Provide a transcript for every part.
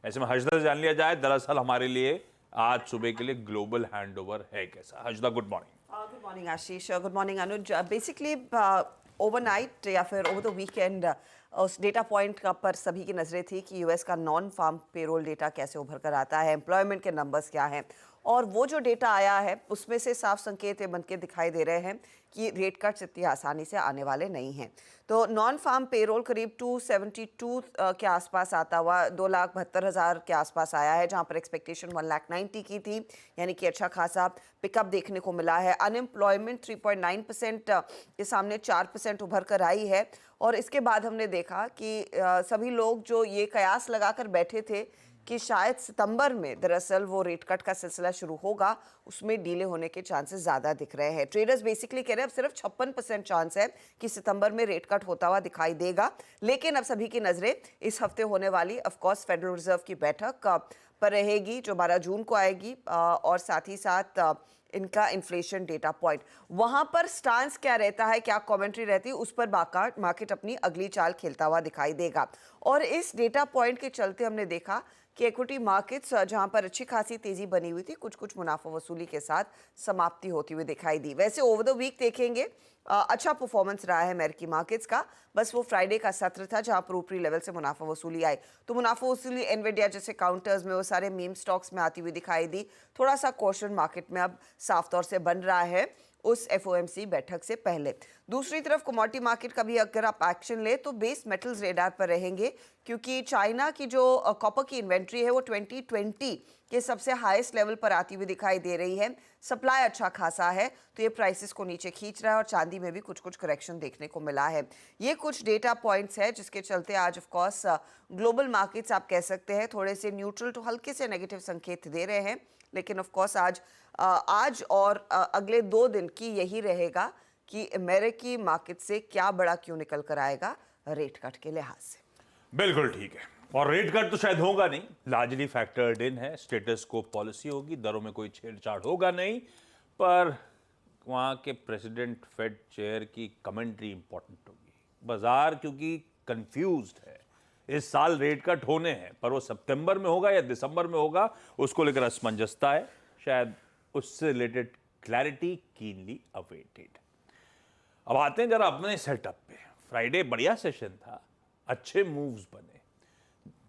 ऐसे में हजदा से जान लिया जाए, दरअसल हमारे लिए आज सुबह के लिए ग्लोबल हैंडओवर है कैसा। हजदा, गुड मॉर्निंग। गुड मॉर्निंग आशीष, गुड मॉर्निंग अनुज। बेसिकली ओवरनाइट या फिर ओवर द वीकेंड उस डेटा पॉइंट का पर सभी की नज़रें थी कि यूएस का नॉन फार्म पेरोल डेटा कैसे उभर कर आता है, एम्प्लॉयमेंट के नंबर्स क्या हैं, और वो जो डेटा आया है उसमें से साफ संकेत ये बनके दिखाई दे रहे हैं कि रेट कट्स इतनी आसानी से आने वाले नहीं हैं। तो नॉन फार्म पेरोल करीब 272 के आसपास आता हुआ 2,72,000 के आसपास आया है, जहां पर एक्सपेक्टेशन 1,90,000 की थी, यानी कि अच्छा खासा पिकअप देखने को मिला है। अनएम्प्लॉयमेंट 3.9% के सामने 4% उभर कर आई है। और इसके बाद हमने देखा कि सभी लोग जो ये कयास लगाकर बैठे थे कि शायद सितंबर में दरअसल वो रेट कट का सिलसिला शुरू होगा, उसमें डीले होने के चांसेस ज़्यादा दिख रहे हैं। ट्रेडर्स बेसिकली कह रहे हैं अब सिर्फ 56% चांस है कि सितंबर में रेट कट होता हुआ दिखाई देगा। लेकिन अब सभी की नज़रें इस हफ्ते होने वाली ऑफकोर्स फेडरल रिजर्व की बैठक पर रहेगी, जो 12 जून को आएगी, और साथ ही साथ इनका इन्फ्लेशन डेटा पॉइंट, वहां पर स्टांस क्या रहता है, क्या कमेंट्री रहती है, उस पर मार्केट अपनी अगली चाल खेलता हुआ दिखाई देगा। और इस डेटा पॉइंट के चलते हमने देखा कि इक्विटी मार्केट्स जहां पर अच्छी खासी तेजी बनी हुई थी, कुछ कुछ मुनाफा वसूली के साथ समाप्ति होती हुई दिखाई दी। वैसे ओवर द वीक देखेंगे अच्छा परफॉर्मेंस रहा है अमेरिकी मार्केट्स का, बस वो फ्राइडे का सत्र था जहां पर ऊपरी लेवल से मुनाफा वसूली आई। तो मुनाफा वसूली एनवीडिया जैसे काउंटर्स में, वो सारे मीम स्टॉक्स में आती हुई दिखाई दी। थोड़ा सा क्वेश्चन मार्केट में अब साफ तौर से बन रहा है उस एफओएमसी बैठक से पहले। दूसरी तरफ कमोडिटी मार्केट का भी अगर आप एक्शन ले तो बेस मेटल्स रेडार पर रहेंगे, क्योंकि चाइना की जो कॉपर की इन्वेंट्री है वो 2020 के सबसे हाईएस्ट लेवल पर आती हुई दिखाई दे रही है। सप्लाई अच्छा खासा है, तो ये प्राइसेस को नीचे खींच रहा है, और चांदी में भी कुछ कुछ करेक्शन देखने को मिला है। ये कुछ डेटा पॉइंट्स है जिसके चलते आज ऑफ कोर्स ग्लोबल मार्केट्स आप कह सकते हैं थोड़े से न्यूट्रल टू हल्के से नेगेटिव संकेत दे रहे हैं। लेकिन ऑफ कोर्स आज और अगले 2 दिन की यही रहेगा कि अमेरिकी मार्केट से क्या बड़ा क्यों निकल कर आएगा रेट कट के लिहाज से। बिल्कुल ठीक है, और रेट कट तो शायद होगा नहीं, लार्जली फैक्टर्ड इन है, स्टेटस को पॉलिसी होगी, दरों में कोई छेड़छाड़ होगा नहीं, पर वहाँ के प्रेसिडेंट फेड चेयर की कमेंट्री इंपॉर्टेंट होगी। बाजार क्योंकि कंफ्यूज्ड है, इस साल रेट कट होने हैं, पर वो सितंबर में होगा या दिसंबर में होगा उसको लेकर असमंजसता है, शायद उससे रिलेटेड क्लैरिटी कीनली अवेटेड। अब आते हैं जरा अपने सेटअप पे। फ्राइडे बढ़िया सेशन था, अच्छे मूव्स बने,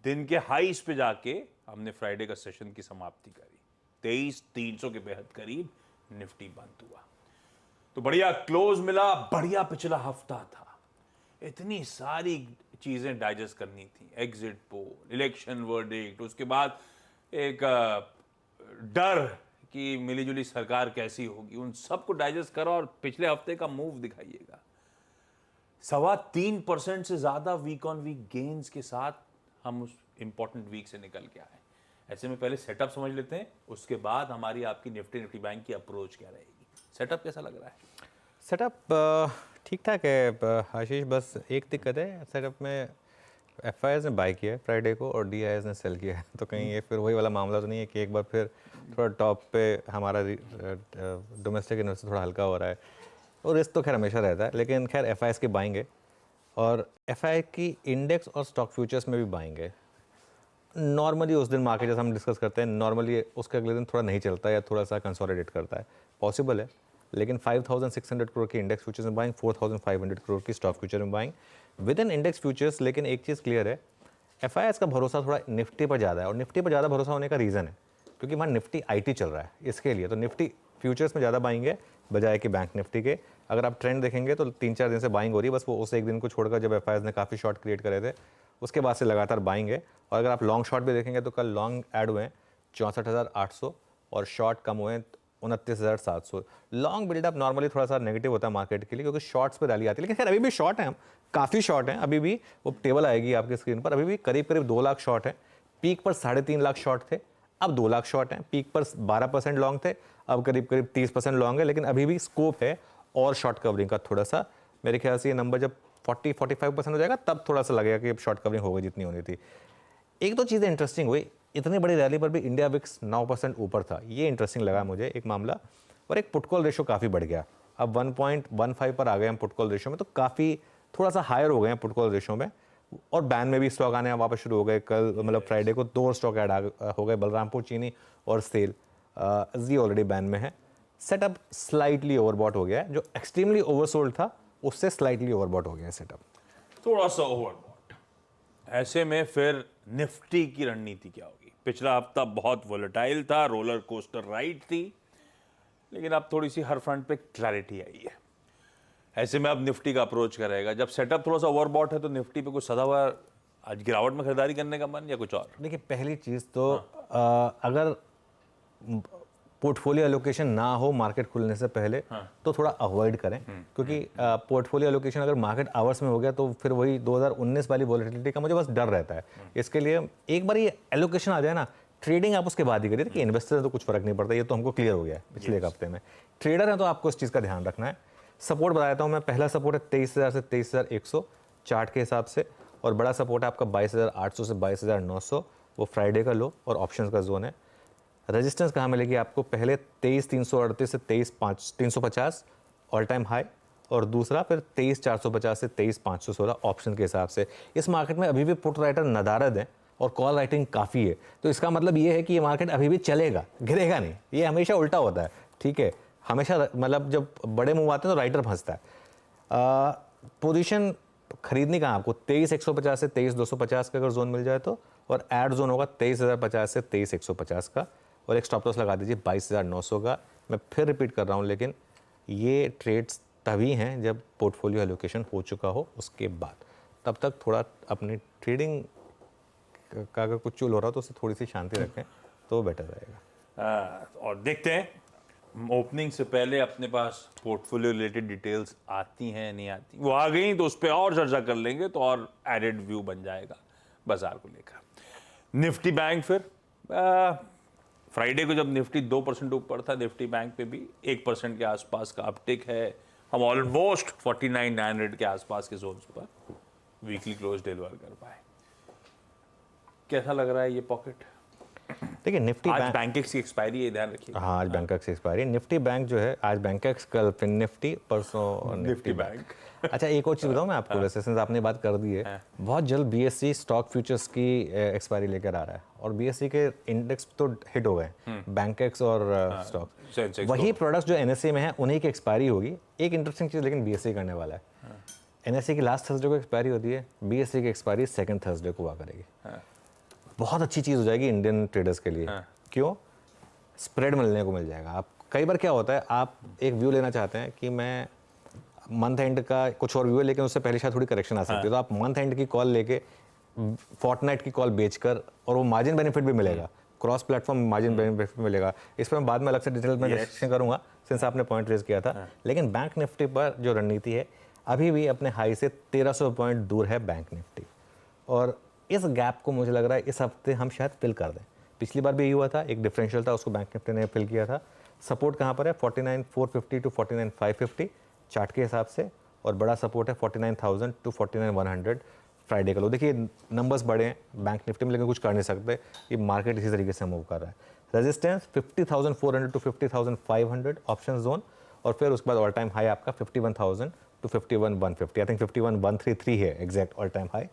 दिन के हाईस पे जाके हमने फ्राइडे का सेशन की समाप्ति करी। 23,300 के बेहद करीब निफ्टी बंद हुआ, तो बढ़िया क्लोज मिला, बढ़िया पिछला हफ्ता था। इतनी सारी चीजें डाइजेस्ट करनी थी, एग्जिट पोल, इलेक्शन वर्डिक्ट, उसके बाद एक डर कि मिलीजुली सरकार कैसी होगी, उन सबको डाइजेस्ट करो और पिछले हफ्ते का मूव दिखाइएगा। 3.25% से ज्यादा वीक ऑन वीक गेन्स के साथ हम उस इंपॉर्टेंट वीक से निकल के आए। ऐसे में पहले सेटअप समझ लेते हैं, उसके बाद हमारी आपकी निफ्टी बैंक की अप्रोच क्या रहेगी। सेटअप कैसा लग रहा है? सेटअप ठीक ठाक है आशीष, बस एक दिक्कत है सेटअप में, एफआईआईज ने बाय किया है फ्राइडे को और डीआईएस ने सेल किया है, तो कहीं ये फिर वही वाला मामला तो नहीं है कि एक बार फिर थोड़ा टॉप पे हमारा डोमेस्टिक इन्वेस्टर थोड़ा हल्का हो रहा है, और रिस्क तो खैर हमेशा रहता है, लेकिन खैर एफआईआईज के बाइंग है, और एफआईआई की इंडेक्स और स्टॉक फ्यूचर्स में भी बाइंग है। नॉर्मली उस दिन मार्केट जैसे हम डिस्कस करते हैं, नॉर्मली उसके अगले दिन थोड़ा नहीं चलता है या थोड़ा सा कंसोलिडेट करता है, पॉसिबल है, लेकिन 5,600 करोड़ की इंडेक्स फ्यूचर्स में बाइंग, 4,500 करोड़ की स्टॉक फ्यूचर में buying with in index futures. लेकिन एक चीज़ क्लियर है, एफआईआईज का भरोसा थोड़ा निफ्टी पर ज़्यादा है, और निफ्टी पर ज़्यादा भरोसा होने का रीज़न है क्योंकि वहाँ निफ्टी आईटी चल रहा है, इसके लिए तो निफ्टी फ्यूचर्स में ज़्यादा बाइंग है बजाय कि बैंक निफ्टी के। अगर आप ट्रेंड देखेंगे तो 3-4 दिन से बाइंग हो रही है, बस वो उस एक दिन को छोड़कर जब एफआईआईज ने काफ़ी शॉर्ट क्रिएट करे थे उसके बाद से लगातार बाइंग है। और अगर आप लॉन्ग शॉर्ट भी देखेंगे तो कल लॉन्ग ऐड हुए हैं 64,800 और शॉर्ट कम हुए हैं 29,700। लॉन्ग बिल्डअप नॉर्मली थोड़ा सा नेगेटिव होता है मार्केट के लिए क्योंकि शॉर्ट्स पे रैली आती है, लेकिन खैर अभी भी शॉर्ट है, हम काफ़ी शॉर्ट हैं अभी भी, वो टेबल आएगी आपकी स्क्रीन पर, अभी भी करीब करीब 2 लाख शॉर्ट है। पीक पर 3.5 लाख शॉर्ट थे, अब 2 लाख शॉर्ट हैं। पीक पर 12% लॉन्ग थे, अब करीब करीब 30% लॉन्ग है, लेकिन अभी भी स्कोप है और शॉर्ट कवरिंग का थोड़ा सा। मेरे ख्याल से ये नंबर जब 40-45% हो जाएगा तब थोड़ा सा लगेगा कि अब शॉर्ट कवरिंग होगी जितनी होनी थी। एक दो चीज़ें इंटरेस्टिंग हुई, इतनी बड़ी रैली पर भी इंडिया विक्स 9% ऊपर था, ये इंटरेस्टिंग लगा मुझे एक मामला। और एक पुट कॉल रेशो काफ़ी बढ़ गया, अब 1.15 पर आ गए हम पुट कॉल रेशो में, तो काफ़ी थोड़ा सा हायर हो गए हैं पुट कॉल रेशो में। और बैन में भी स्टॉक आने वापस शुरू हो गए। कल मतलब फ्राइडे को 2 स्टॉक ऐड हो गए, बलरामपुर चीनी और सेल। जी ऑलरेडी बैन में है। सेटअप स्लाइटली ओवरबॉट हो गया है, जो एक्सट्रीमली ओवरसोल्ड था उससे स्लाइटली ओवरबॉट हो गया है सेटअप, थोड़ा सा ओवरबॉट। ऐसे में फिर निफ्टी की रणनीति क्या होगी? पिछला हफ्ता बहुत वोलेटाइल था, रोलर कोस्टर राइड थी, लेकिन अब थोड़ी सी हर फ्रंट पे क्लैरिटी आई है। ऐसे में अब निफ्टी का अप्रोच करेगा, जब सेटअप थोड़ा सा ओवरबॉट है तो निफ्टी पे कुछ सदाबहार आज गिरावट में खरीदारी करने का मन या कुछ और? देखिए पहली चीज़ तो अगर पोर्टफोलियो एलोकेशन ना हो मार्केट खुलने से पहले तो थोड़ा अवॉइड करें, क्योंकि पोर्टफोलियो एलोकेशन अगर मार्केट आवर्स में हो गया तो फिर वही 2019 वाली वॉलेटिलिटी का मुझे बस डर रहता है। इसके लिए एक बार ये एलोकेशन आ जाए ना, ट्रेडिंग आप उसके बाद ही करिए कि इन्वेस्टर है तो कुछ फर्क नहीं पड़ता, ये तो हमको क्लियर हो गया है पिछले एक हफ्ते में। ट्रेडर है तो आपको इस चीज़ का ध्यान रखना है। सपोर्ट बता देता हूँ मैं, पहला सपोर्ट है 23,000 से 23,100 चार्ट के हिसाब से, और बड़ा सपोर्ट है आपका 22,800 से 22,900, वो फ्राइडे का लो और ऑप्शंस का जोन है। रेजिस्टेंस कहाँ मिलेगी आपको? पहले 23,338 से 23,350 ऑल टाइम हाई, और दूसरा फिर 23,450 से 23,516 ऑप्शन के हिसाब से। इस मार्केट में अभी भी पुट राइटर नदारद हैं और कॉल राइटिंग काफ़ी है, तो इसका मतलब ये है कि ये मार्केट अभी भी चलेगा, गिरेगा नहीं। ये हमेशा उल्टा होता है, ठीक है, हमेशा मतलब जब बड़े मूव आते हैं तो राइटर फंसता है। पोजीशन खरीदनी कहाँ आपको? 23,150 से 23,250 का अगर जोन मिल जाए तो, और एड जोन होगा 23,050 से 23,150 का, और एक स्टॉप लॉस लगा दीजिए 22,900 का। मैं फिर रिपीट कर रहा हूँ, लेकिन ये ट्रेड्स तभी हैं जब पोर्टफोलियो एलोकेशन हो चुका हो, उसके बाद। तब तक थोड़ा अपनी ट्रेडिंग का अगर कुछ चूल हो रहा हो तो उससे थोड़ी सी शांति रखें तो बेटर रहेगा। और देखते हैं ओपनिंग से पहले अपने पास पोर्टफोलियो रिलेटेड डिटेल्स आती हैं नहीं आती। वो आ गई तो उस पर और चर्चा कर लेंगे, तो और एडेड व्यू बन जाएगा बाजार को लेकर। निफ्टी बैंक फिर फ्राइडे को जब निफ्टी 2% ऊपर था, निफ्टी बैंक पे भी 1% के आसपास का अपटिक है। हम ऑलमोस्ट 49,900 के आसपास के जोन्स पर वीकली क्लोज डिलीवर कर पाए। कैसा लग रहा है ये पॉकेट? देखिए निफ्टी आज बैंकेक्स की एक्सपायरी है, ध्यान रखिए। हाँ, आज बैंकेक्स की एक्सपायरी। निफ्टी बैंक जो है आज बैंकेक्स, कल फिर निफ्टी, परसों निफ्टी बैंक। अच्छा एक और चीज़ बताऊँ मैं आपको, वैसे सिंस आपने बात कर दी है, बहुत जल्द बीएससी स्टॉक फ्यूचर्स की एक्सपायरी लेकर आ रहा है, और बीएससी के इंडेक्स तो हिट हो गए, बैंकेक्स और स्टॉक। वही प्रोडक्ट्स जो एनएससी में है उन्हीं की एक्सपायरी होगी। एक इंटरेस्टिंग चीज़ लेकिन बीएससी करने वाला है, एनएससी की लास्ट थर्सडे को एक्सपायरी होती है, बीएससी की एक्सपायरी सेकंड थर्सडे को हुआ करेगी। बहुत अच्छी चीज़ हो जाएगी इंडियन ट्रेडर्स के लिए। क्यों? स्प्रेड मिलने को मिल जाएगा। आप कई बार क्या होता है, आप एक व्यू लेना चाहते हैं कि मैं मंथ एंड का कुछ और व्यू है, लेकिन उससे पहले शायद थोड़ी करेक्शन आ सकती है, तो आप मंथ एंड की कॉल लेके फोर्टनाइट की कॉल बेचकर, और वो मार्जिन बेनिफिट भी मिलेगा, क्रॉस प्लेटफॉर्म मार्जिन बेनिफिट मिलेगा। इस पर मैं बाद में अलग से डिटेल में डिस्कशन करूंगा, सिंस आपने पॉइंट रेज किया था। लेकिन बैंक निफ्टी पर जो रणनीति है, अभी भी अपने हाई से 1300 पॉइंट दूर है बैंक निफ्टी, और इस गैप को मुझे लग रहा है इस हफ्ते हम शायद फिल कर दें। पिछली बार भी यही हुआ था, एक डिफरेंशियल था, उसको बैंक निफ्टी ने फिल किया था। सपोर्ट कहाँ पर है? 49,450 टू 49,550 चार्ट के हिसाब से, और बड़ा सपोर्ट है 49,000 टू 49,100 फ्राइडे का लो। देखिए नंबर्स बड़े हैं बैंक निफ्टी में, लेकिन कुछ कर नहीं सकते, ये मार्केट इसी तरीके से मूव कर रहा है। रेजिस्टेंस 50,400 टू 50,500 ऑप्शन जोन, और फिर उसके बाद ऑल टाइम हाई आपका 51,000 टू 51,150, आई थिंक 51,133 है exact all time high.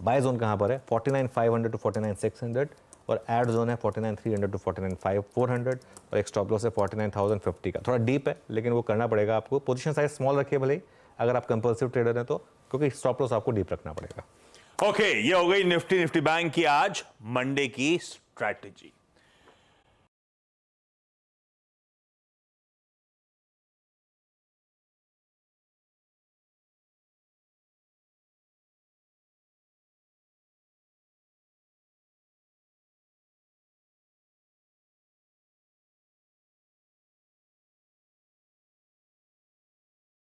Buy zone कहाँ पर है? 49,500 टू 49,600, और एड जोन है 49,300 टू 49,400, और एक स्टॉप लॉस है 49,050 का। थोड़ा डीप है, लेकिन वो करना पड़ेगा आपको। पोजीशन साइज स्मॉल रखिए भले ही, अगर आप कंपल्सिव ट्रेडर हैं तो, क्योंकि स्टॉप लॉस आपको डीप रखना पड़ेगा। ओके, ये हो गई निफ्टी बैंक की आज मंडे की स्ट्रैटेजी।